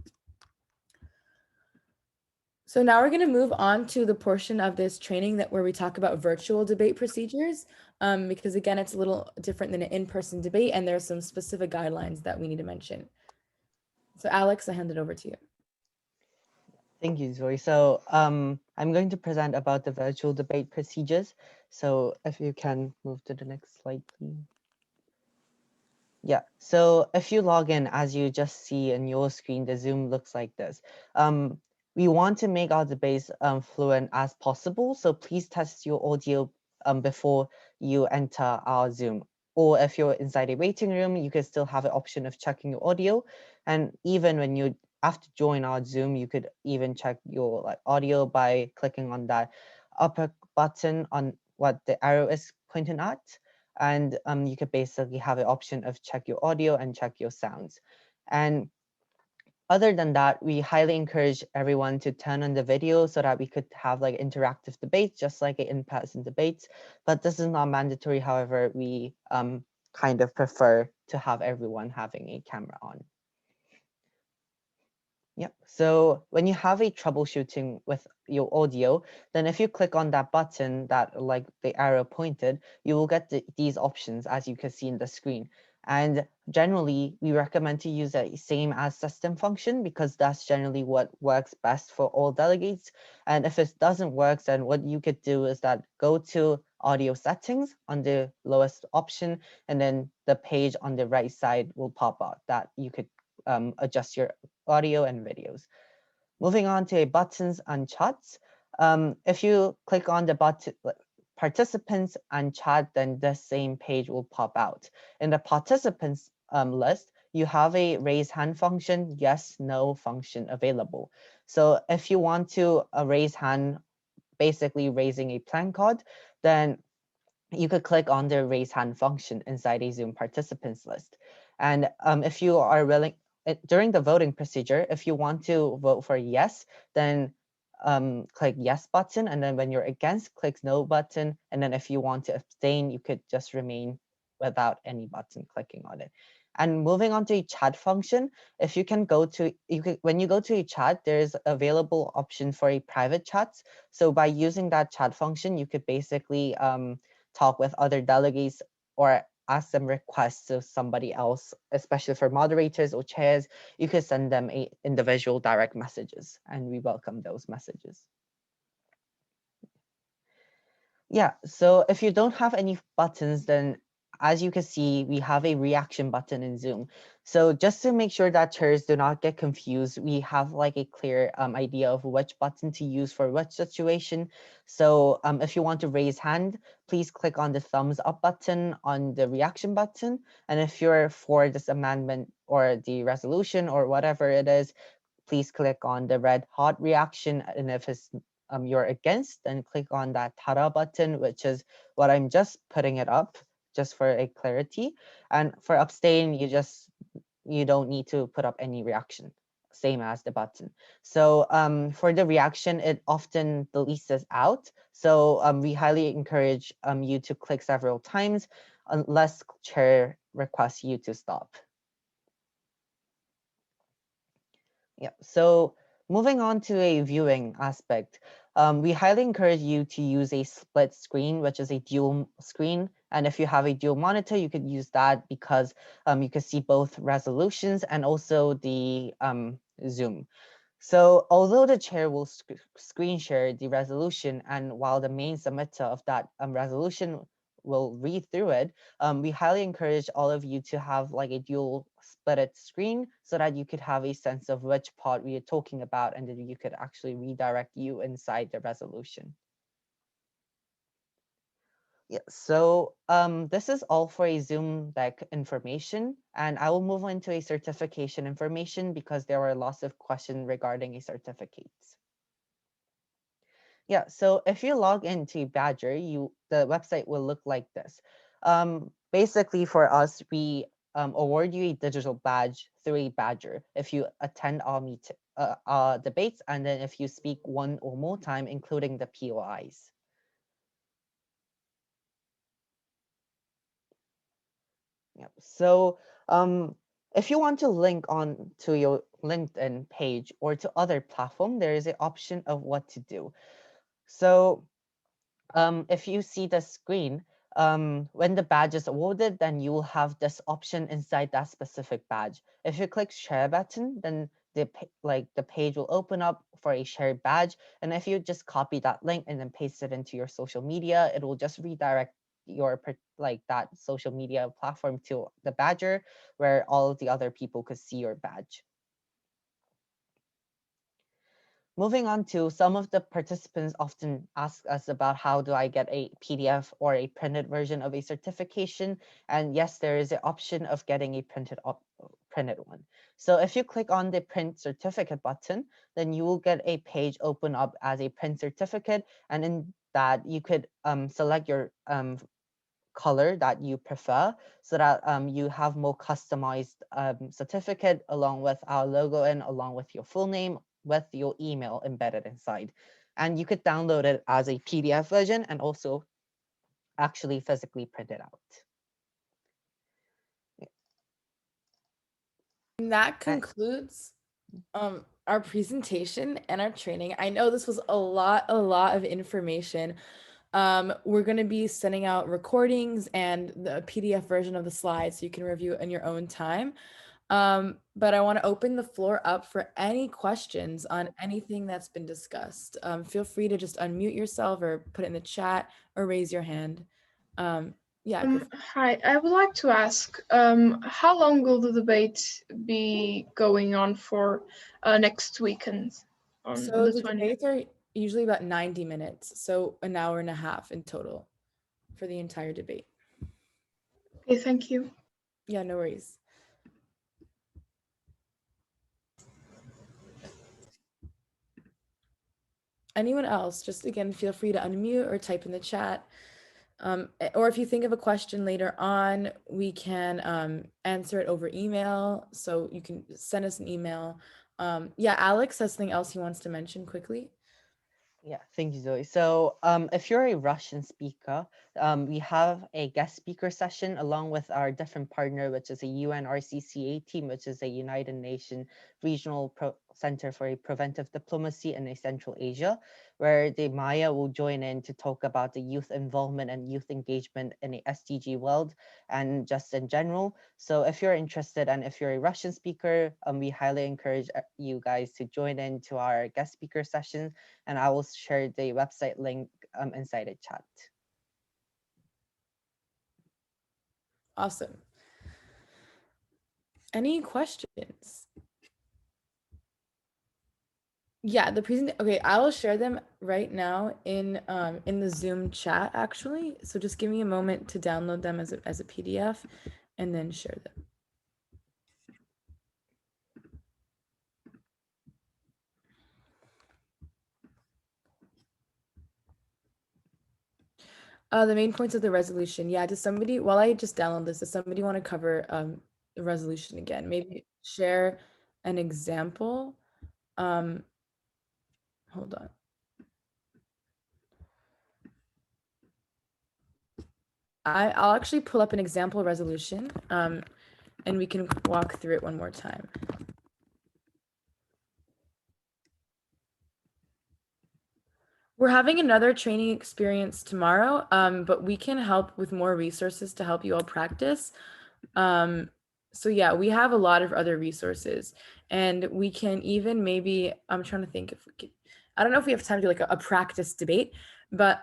So now we're going to move on to the portion of this training where we talk about virtual debate procedures, because again, it's a little different than an in-person debate, and there are some specific guidelines that we need to mention. So Alex, I hand it over to you. Thank you, Zoe. So I'm going to present about the virtual debate procedures. So if you can move to the next slide, please. Yeah, so if you log in, as you just see in your screen, the Zoom looks like this. We want to make our debates fluent as possible, so please test your audio before you enter our Zoom. Or if you're inside a waiting room, you can still have an option of checking your audio. And even when you have to join our Zoom, you could even check your audio by clicking on that upper button on what the arrow is pointing at. And you could basically have an option of check your audio and check your sounds. And other than that, we highly encourage everyone to turn on the video so that we could have interactive debates, just like in-person debates. But this is not mandatory. However, we kind of prefer to have everyone having a camera on. Yep. So when you have a troubleshooting with your audio, then if you click on that button that the arrow pointed, you will get these options as you can see in the screen. And generally, we recommend to use a same as system function because that's generally what works best for all delegates. And if it doesn't work, then what you could do is that go to audio settings on the lowest option, and then the page on the right side will pop out that you could adjust your audio and videos. Moving on to buttons and chats. If you click on the button participants and chat, then the same page will pop out. In the participants list, you have a raise hand function, yes, no function available. So if you want to raise hand, basically raising a placard, then you could click on the raise hand function inside a Zoom participants list. And if you are willing, during the voting procedure, if you want to vote for yes, then click yes button. And then when you're against, click no button. And then if you want to abstain, you could just remain without any button clicking on it. And moving on to a chat function, if you can go to, when you go to a chat, there's available option for a private chat. So by using that chat function, you could basically talk with other delegates or ask them requests to somebody else, especially for moderators or chairs. You could send them individual direct messages, and we welcome those messages. Yeah, so if you don't have any buttons, then as you can see, we have a reaction button in Zoom. So just to make sure that chairs do not get confused, we have like a clear idea of which button to use for which situation. So if you want to raise hand, please click on the thumbs up button on the reaction button. And if you're for this amendment or the resolution or whatever it is, please click on the red hot reaction. And if it's you're against, then click on that Tara button, which is what I'm just putting it up just for a clarity. And for abstain, you don't need to put up any reaction, same as the button. So for the reaction, it often deletes this out. So we highly encourage you to click several times unless chair requests you to stop. Yeah, so moving on to a viewing aspect, we highly encourage you to use a split screen, which is a dual screen. And if you have a dual monitor, you could use that because you can see both resolutions and also the Zoom. So although the chair will screen share the resolution, and while the main submitter of that resolution will read through it, we highly encourage all of you to have like a dual split screen so that you could have a sense of which part we are talking about, and then you could actually redirect you inside the resolution. Yeah, so this is all for a Zoom deck information, and I will move on to a certification information because there were lots of questions regarding a certificate. Yeah, so if you log into Badger, the website will look like this. Basically for us, we award you a digital badge through a Badger if you attend our debates, and then if you speak one or more time, including the POIs. Yep. So if you want to link on to your LinkedIn page or to other platform, there is an option of what to do. So if you see the screen, when the badge is awarded, then you will have this option inside that specific badge. If you click share button, then the page will open up for a shared badge. And if you just copy that link and then paste it into your social media, it will just redirect your that social media platform to the Badger, where all of the other people could see your badge. Moving on to some of the participants often ask us about how do I get a PDF or a printed version of a certification. And yes, there is an option of getting a printed one. So if you click on the print certificate button, then you will get a page open up as a print certificate. And in that you could select your color that you prefer so that you have more customized certificate along with our logo and along with your full name with your email embedded inside. And you could download it as a PDF version and also actually physically print it out. And that concludes our presentation and our training. I know this was a lot of information. We're going to be sending out recordings and the PDF version of the slides so you can review it in your own time. But I want to open the floor up for any questions on anything that's been discussed. Feel free to just unmute yourself or put it in the chat or raise your hand. Hi, I would like to ask, how long will the debate be going on for next weekend? So the debates are usually about 90 minutes, so an hour and a half in total for the entire debate. Okay, thank you. Yeah, no worries. Anyone else? Just again, feel free to unmute or type in the chat. Or if you think of a question later on, we can answer it over email. So you can send us an email. Yeah, Alex has something else he wants to mention quickly. Yeah, thank you, Zoe. So, if you're a Russian speaker, we have a guest speaker session along with our different partner, which is a UNRCCA team, which is a United Nations Regional Center for Preventive Diplomacy in Central Asia, where the Maya will join in to talk about the youth involvement and youth engagement in the SDG world and just in general. So, if you're interested and if you're a Russian speaker, we highly encourage you guys to join in to our guest speaker session, and I will share the website link inside the chat. Awesome. Any questions? Yeah, the present. Okay, I will share them right now in the Zoom chat actually. So just give me a moment to download them as a PDF and then share them. The main points of the resolution. Yeah, does somebody, while I just download this, does somebody want to cover the resolution again? Maybe share an example. Hold on. I'll actually pull up an example resolution and we can walk through it one more time. We're having another training experience tomorrow, but we can help with more resources to help you all practice. So yeah, we have a lot of other resources, and we can even maybe, I'm trying to think if we could, I don't know if we have time to do like a practice debate, but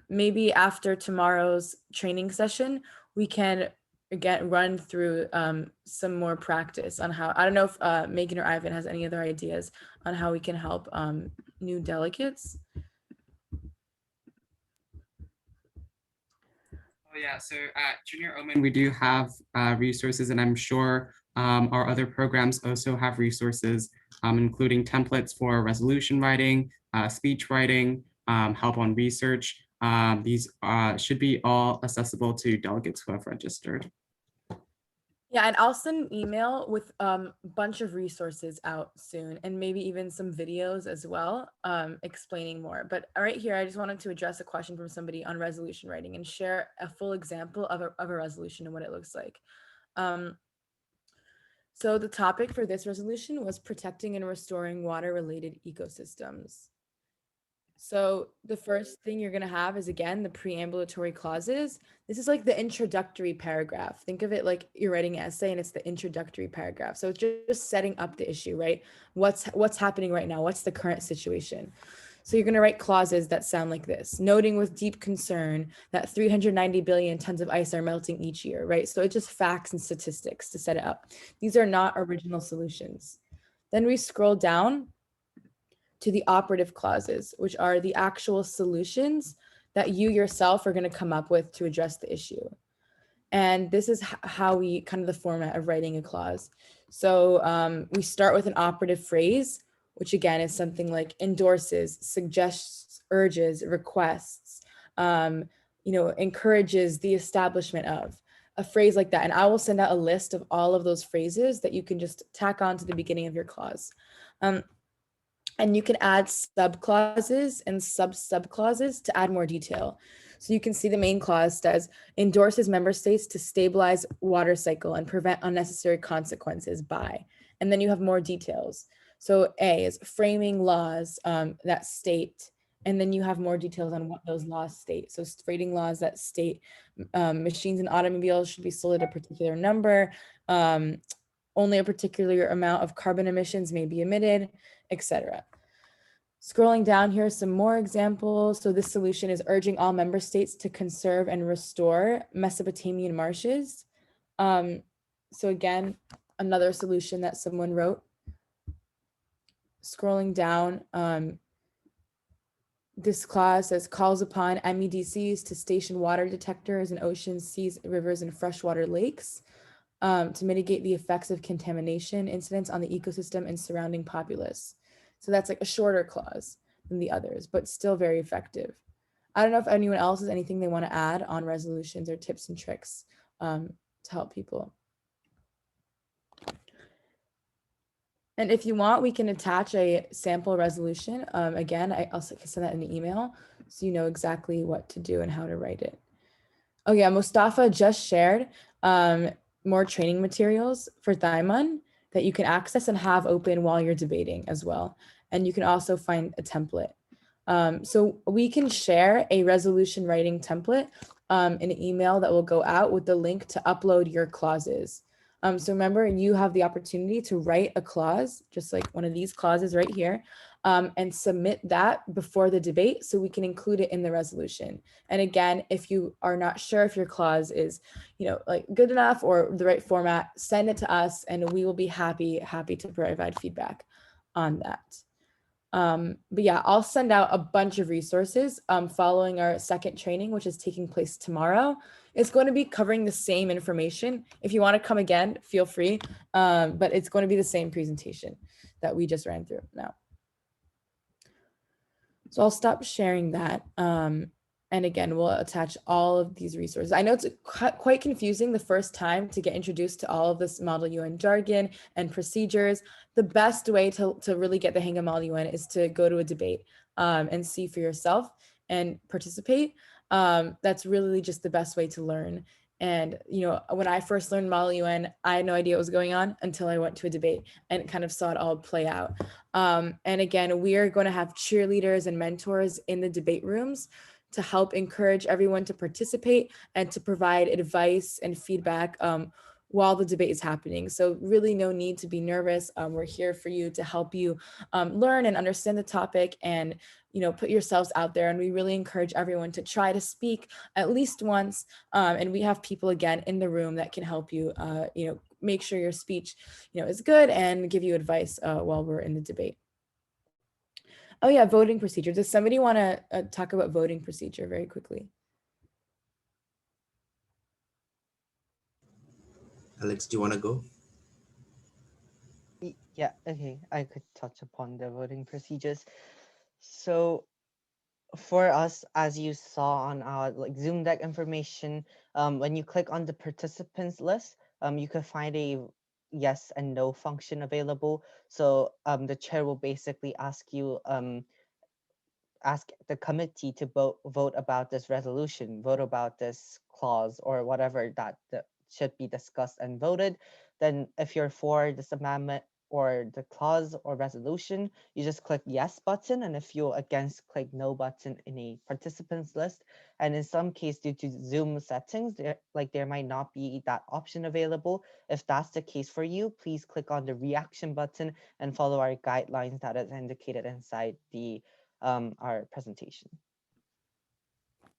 maybe after tomorrow's training session, we can again run through some more practice on how, I don't know if Megan or Ivan has any other ideas on how we can help new delegates. Oh yeah, so at Junior Omen, we do have resources, and I'm sure our other programs also have resources, including templates for resolution writing, speech writing, help on research. These should be all accessible to delegates who have registered. Yeah, and I'll send an email with a bunch of resources out soon, and maybe even some videos as well, explaining more. But right here, I just wanted to address a question from somebody on resolution writing and share a full example of a resolution and what it looks like. So the topic for this resolution was protecting and restoring water-related ecosystems. So the first thing you're going to have is, again, the preambulatory clauses. This is like the introductory paragraph. Think of it like you're writing an essay and it's the introductory paragraph. So it's just setting up the issue, right? What's happening right now? What's the current situation? So you're going to write clauses that sound like this: noting with deep concern that 390 billion tons of ice are melting each year, right? So it's just facts and statistics to set it up. These are not original solutions. Then we scroll down to the operative clauses, which are the actual solutions that you yourself are going to come up with to address the issue. And this is how we kind of the format of writing a clause. So we start with an operative phrase, which again is something like endorses, suggests, urges, requests, encourages the establishment of, a phrase like that. And I will send out a list of all of those phrases that you can just tack on to the beginning of your clause. And you can add subclauses and subclauses to add more detail. So you can see the main clause says endorses member states to stabilize water cycle and prevent unnecessary consequences by, and then you have more details. So A is framing laws that state, and then you have more details on what those laws state. So framing laws that state machines and automobiles should be sold at a particular number, only a particular amount of carbon emissions may be emitted, etc. Scrolling down here, some more examples. So this solution is urging all member states to conserve and restore Mesopotamian marshes. So again, another solution that someone wrote. Scrolling down, this clause says calls upon MEDCs to station water detectors in oceans, seas, rivers, and freshwater lakes to mitigate the effects of contamination incidents on the ecosystem and surrounding populace. So that's like a shorter clause. than the others, but still very effective. I don't know if anyone else has anything they want to add on resolutions or tips and tricks to help people. And if you want, we can attach a sample resolution. Again, I also can send that in the email so you know exactly what to do and how to write it. Oh yeah, Mustafa just shared more training materials for THIMUN that you can access and have open while you're debating as well. And you can also find a template. So we can share a resolution writing template in an email that will go out with the link to upload your clauses. So remember, you have the opportunity to write a clause, just like one of these clauses right here, and submit that before the debate so we can include it in the resolution. And again, if you are not sure if your clause is, like good enough or the right format, send it to us and we will be happy to provide feedback on that. But yeah, I'll send out a bunch of resources following our second training, which is taking place tomorrow. It's going to be covering the same information. If you want to come again, feel free, but it's going to be the same presentation that we just ran through now. So I'll stop sharing that. And again, we'll attach all of these resources. I know it's quite confusing the first time to get introduced to all of this Model UN jargon and procedures. The best way to really get the hang of Model UN is to go to a debate and see for yourself and participate. That's really just the best way to learn. And, when I first learned Model UN, I had no idea what was going on until I went to a debate and kind of saw it all play out. And again, we are going to have cheerleaders and mentors in the debate rooms to help encourage everyone to participate and to provide advice and feedback while the debate is happening. So really no need to be nervous. We're here for you to help you learn and understand the topic and put yourselves out there. And we really encourage everyone to try to speak at least once. And we have people again in the room that can help you, make sure your speech, is good and give you advice while we're in the debate. Oh yeah, voting procedure. Does somebody want to talk about voting procedure very quickly? Alex, do you want to go? Yeah, okay, I could touch upon the voting procedures. So for us, as you saw on our Zoom deck information, when you click on the participants list, you can find a yes and no function available. So the chair will basically ask you ask the committee to vote about this resolution, vote about this clause or whatever that should be discussed and voted. Then if you're for this amendment or the clause or resolution, you just click yes button. And if you're against, click no button in a participants list. And in some case, due to Zoom settings, there might not be that option available. If that's the case for you, please click on the reaction button and follow our guidelines that is indicated inside the our presentation.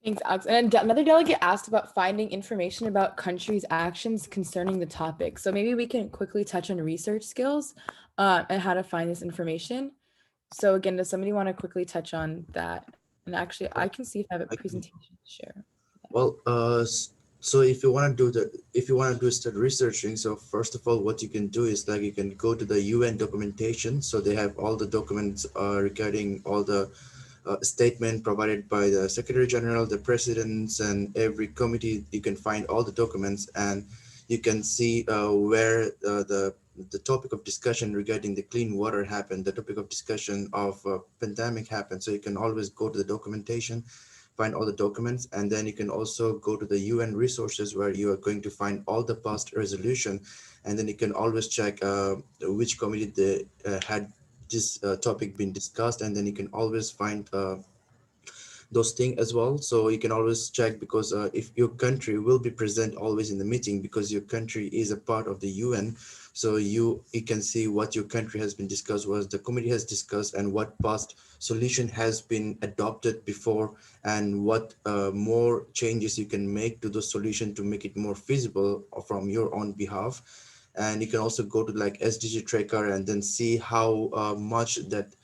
Thanks, Alex. And another delegate asked about finding information about countries' actions concerning the topic. So maybe we can quickly touch on research skills and how to find this information. So again, does somebody want to quickly touch on that? And actually, I can see if I have a presentation to share. Well, so if you want to start researching, so first of all, what you can do is you can go to the UN documentation. So they have all the documents regarding all the statement provided by the Secretary General, the presidents, and every committee. You can find all the documents, and you can see where the topic of discussion regarding the clean water happened, the topic of discussion of pandemic happened. So you can always go to the documentation, find all the documents, and then you can also go to the UN resources where you are going to find all the past resolution, and then you can always check which committee they had this topic been discussed, and then you can always find those things as well. So you can always check, because if your country will be present always in the meeting, because your country is a part of the UN, so you can see what your country has been discussed, what the committee has discussed, and what past solution has been adopted before, and what more changes you can make to the solution to make it more feasible from your own behalf. And you can also go to SDG tracker and then see how much that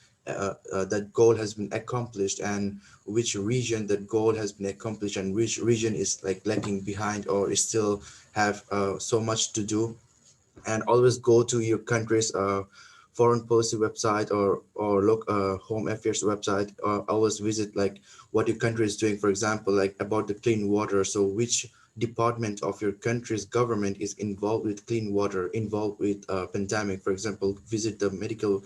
goal has been accomplished, and which region that goal has been accomplished, and which region is lacking behind or is still have so much to do. And always go to your country's foreign policy website or look home affairs website. Always visit like what your country is doing, for example, like about the clean water. So which department of your country's government is involved with clean water, involved with pandemic, for example. Visit the medical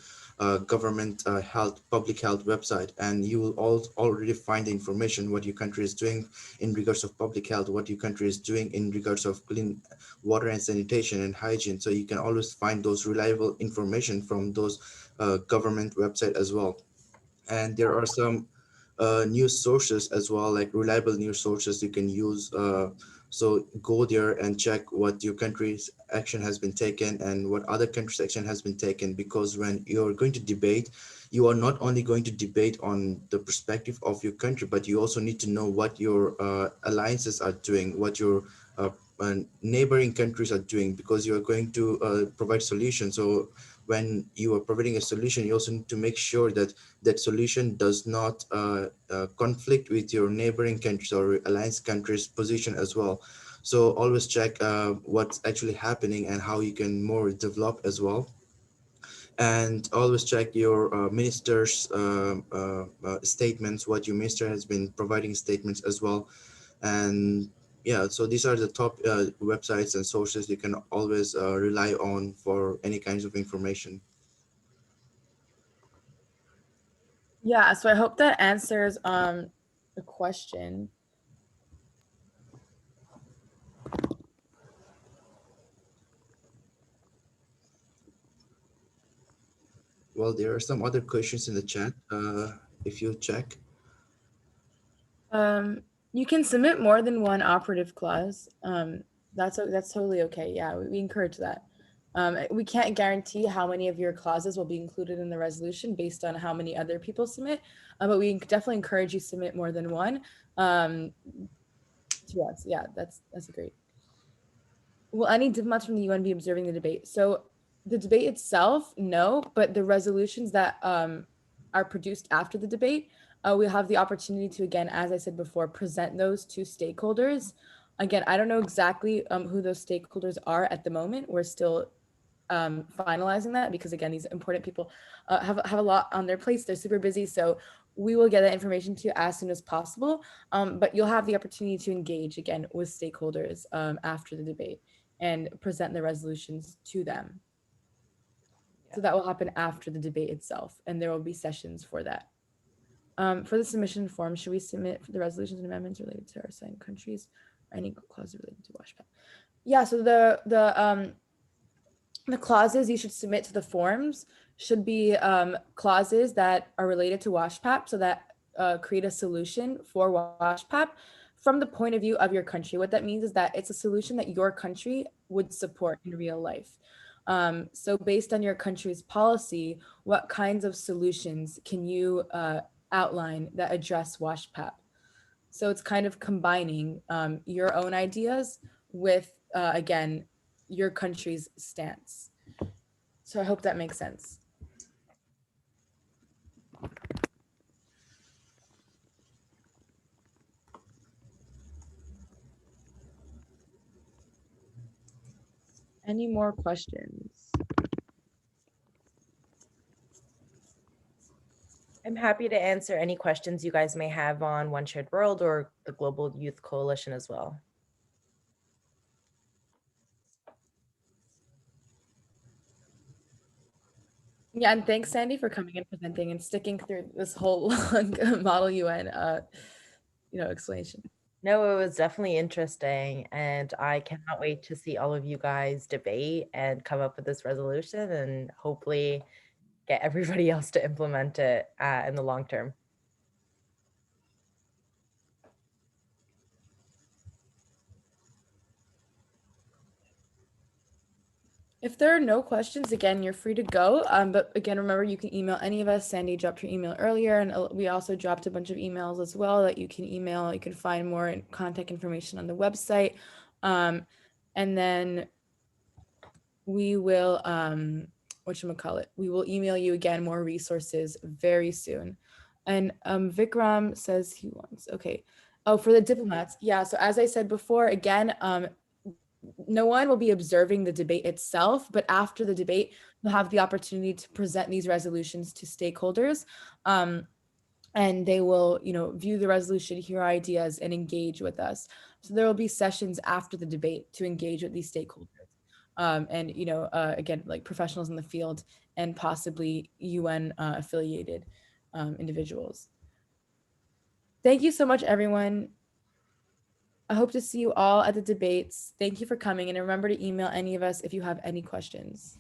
government health, public health website, and you will already find the information what your country is doing in regards of public health, what your country is doing in regards of clean water and sanitation and hygiene. So you can always find those reliable information from those government website as well. And there are some news sources as well, like reliable news sources you can use. So go there and check what your country's action has been taken and what other countries' action has been taken. Because when you're going to debate, you are not only going to debate on the perspective of your country, but you also need to know what your alliances are doing, what your neighboring countries are doing, because you are going to provide solutions. So when you are providing a solution, you also need to make sure that that solution does not conflict with your neighboring countries or alliance countries' position as well. So always check what's actually happening and how you can more develop as well. And always check your minister's statements, what your minister has been providing statements as well. And yeah, so these are the top websites and sources you can always rely on for any kinds of information. Yeah, so I hope that answers the question. Well, there are some other questions in the chat. If you check. You can submit more than one operative clause. That's totally okay. Yeah, we encourage that. We can't guarantee how many of your clauses will be included in the resolution based on how many other people submit, but we definitely encourage you to submit more than one. To us, yeah, that's great. Will any diplomats from the UN be observing the debate? So the debate itself, no, but the resolutions that are produced after the debate, we'll have the opportunity to, again, as I said before, present those to stakeholders. Again, I don't know exactly who those stakeholders are at the moment. We're still finalizing that because, again, these important people have a lot on their plates. They're super busy. So we will get that information to you as soon as possible. But you'll have the opportunity to engage again with stakeholders after the debate and present the resolutions to them. So that will happen after the debate itself, and there will be sessions for that. For the submission form, should we submit for the resolutions and amendments related to our assigned countries or any clauses related to WASHPAP? Yeah, so the clauses you should submit to the forms should be clauses that are related to WASHPAP, so that create a solution for WASHPAP from the point of view of your country. What that means is that it's a solution that your country would support in real life. So based on your country's policy, what kinds of solutions can you outline that address WASHPAP? So it's kind of combining your own ideas with, again, your country's stance. So I hope that makes sense. Any more questions? I'm happy to answer any questions you guys may have on One Shared World or the Global Youth Coalition as well. Yeah, and thanks, Sandy, for coming and presenting and sticking through this whole long Model UN, explanation. No, it was definitely interesting, and I cannot wait to see all of you guys debate and come up with this resolution and hopefully get everybody else to implement it in the long term. If there are no questions, again, you're free to go. But again, remember, you can email any of us. Sandy dropped your email earlier, and we also dropped a bunch of emails as well that you can email. You can find more contact information on the website. And then we will, whatchamacallit, we will email you again more resources very soon. And Vikram says he wants, okay. Oh, for the diplomats. Yeah, so as I said before, again, no one will be observing the debate itself, but after the debate, you'll have the opportunity to present these resolutions to stakeholders. And they will, view the resolution, hear ideas, and engage with us. So there will be sessions after the debate to engage with these stakeholders. And, again, like professionals in the field and possibly UN affiliated individuals. Thank you so much, everyone. I hope to see you all at the debates. Thank you for coming, and remember to email any of us if you have any questions.